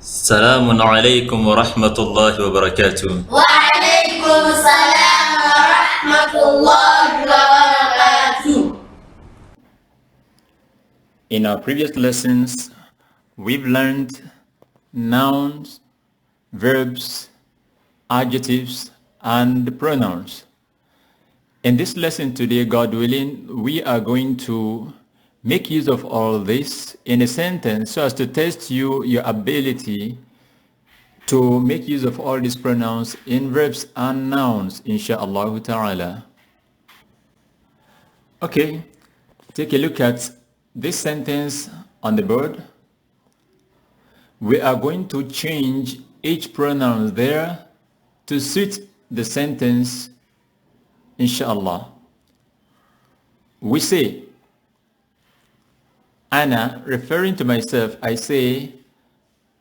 السلام عليكم ورحمة الله وبركاته. وعليكم السلام ورحمة الله وبركاته. In our previous lessons, we've learned nouns, verbs, adjectives, and pronouns. In this lesson today, God willing, we are going to make use of all this in a sentence so as to test your ability to make use of all these pronouns in verbs and nouns, insha'Allah ta'ala. Okay, take a look at this sentence on the board. We are going to change each pronoun there to suit the sentence, insha'Allah. We say, Ana, referring to myself, I say,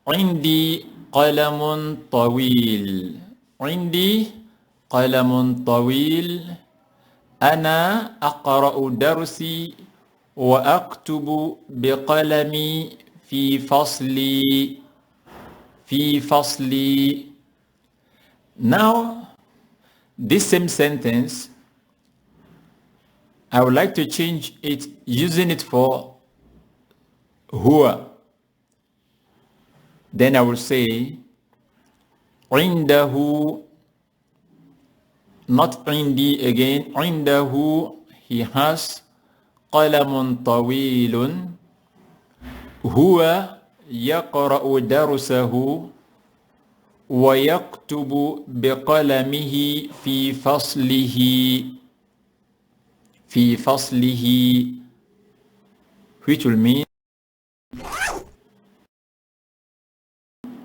عندي قلم طويل. عندي قلم طويل. أنا أقرأ درسي وأكتب بقلمي في فصلي. Now, this same sentence, I would like to change it using it for هو. Then I will say عنده, not عندي again, عنده, he has قلم طويل. هو يقرأ درسه ويكتب بقلمه في فصله, which will mean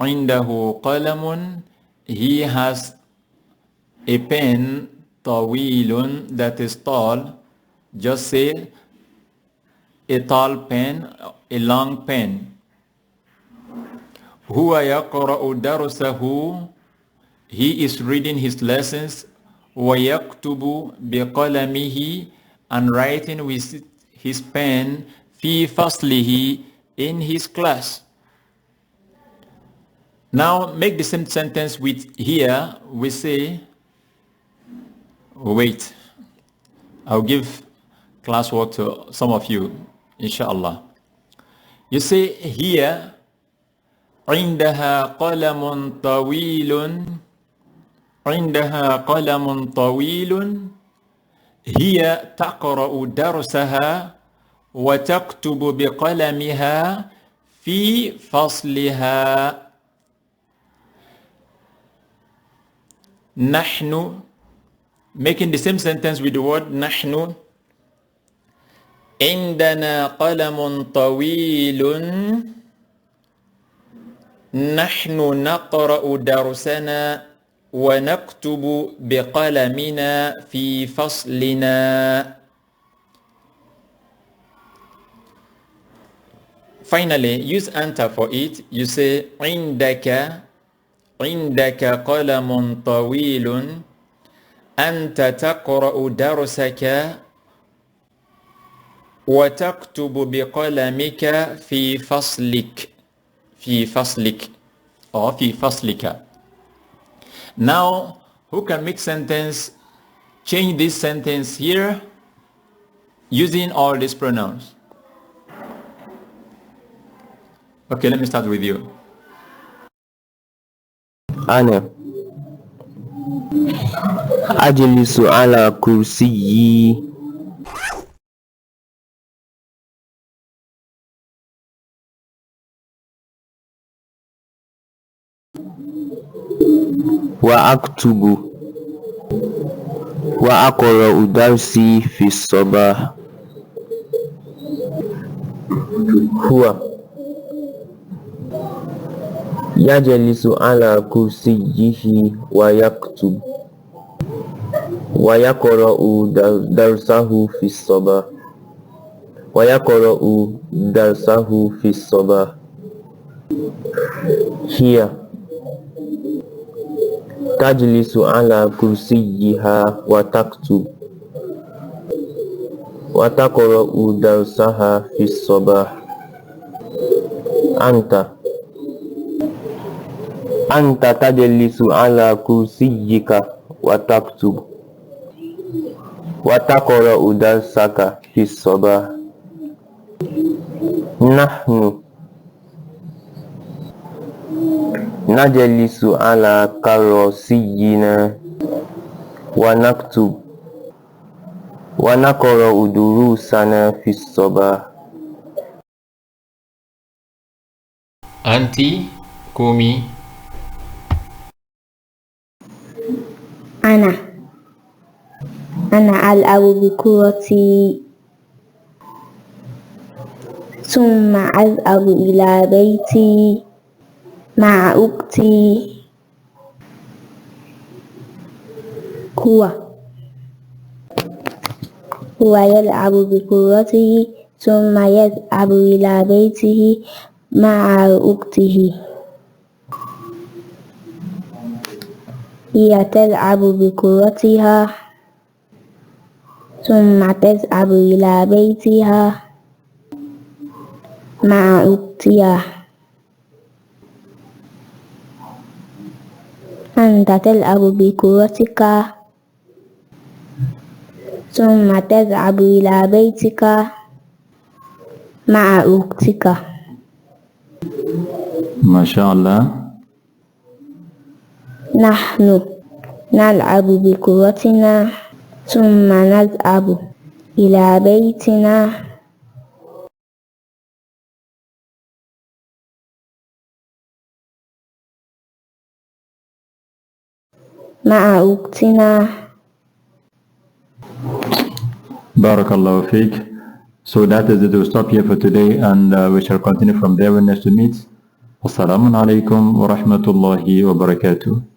عنده قلم, he has a pen طويل, that is tall. Just say a tall pen, a long pen. هو يقرأ درسه, he is reading his lessons. ويكتب بقلمه, and writing with his pen. في فصله, in his class. Now make the same sentence with here. We say, wait, I'll give classwork to some of you, inshallah. You say here, عندها قلم طويل. عندها قلم طويل. هي تقرأ درسها وتكتب بقلمها في فصلها. نحن, making the same sentence with the word نحن. عندنا قلم طويل. نحن نقرأ درسنا ونكتب بقلمنا في فصلنا. Finally, use enter for it. You say عندك قلم طويل. أنت تقرأ درسك وتكتب بقلمك في فصلك or في فصلك. Now, who can make sentence, change this sentence here using all these pronouns? Okay, let me start with you. أنا أجلس على كرسي. وأكتب وأقرأ درسي في الصباح. هو يجلس على كرسيه ويكتب ويقرأ درسه في الصباح. هي تجلس على كرسيها وتكتب وتقرأ درسها في الصباح. أنت أنت تجلس على كرسيك وتكتب وتقرأ درسك في الصباح. نحن نجلس على كراسينا ونكتب ونقرأ دروسنا في الصباح. أنت قومي. أنا ألعب بكرتي ثم أذهب إلى بيتي مع أختي. هو يلعب بكرته ثم يذهب إلى بيته مع أخته. هي تلعب بكرتها ثم تذهب إلى بيتها مع أختها. أنت تلعب بكرتك ثم تذهب إلى بيتك مع أختك. ما شاء الله. نحن نلعب بكرتنا ثم نذهب إلى بيتنا مع أختنا. Barakallahu fiqh. So that is it. We'll stop here for today, and we shall continue from there when next we meet. Assalamu alaikum wa rahmatullahi wa barakatuh.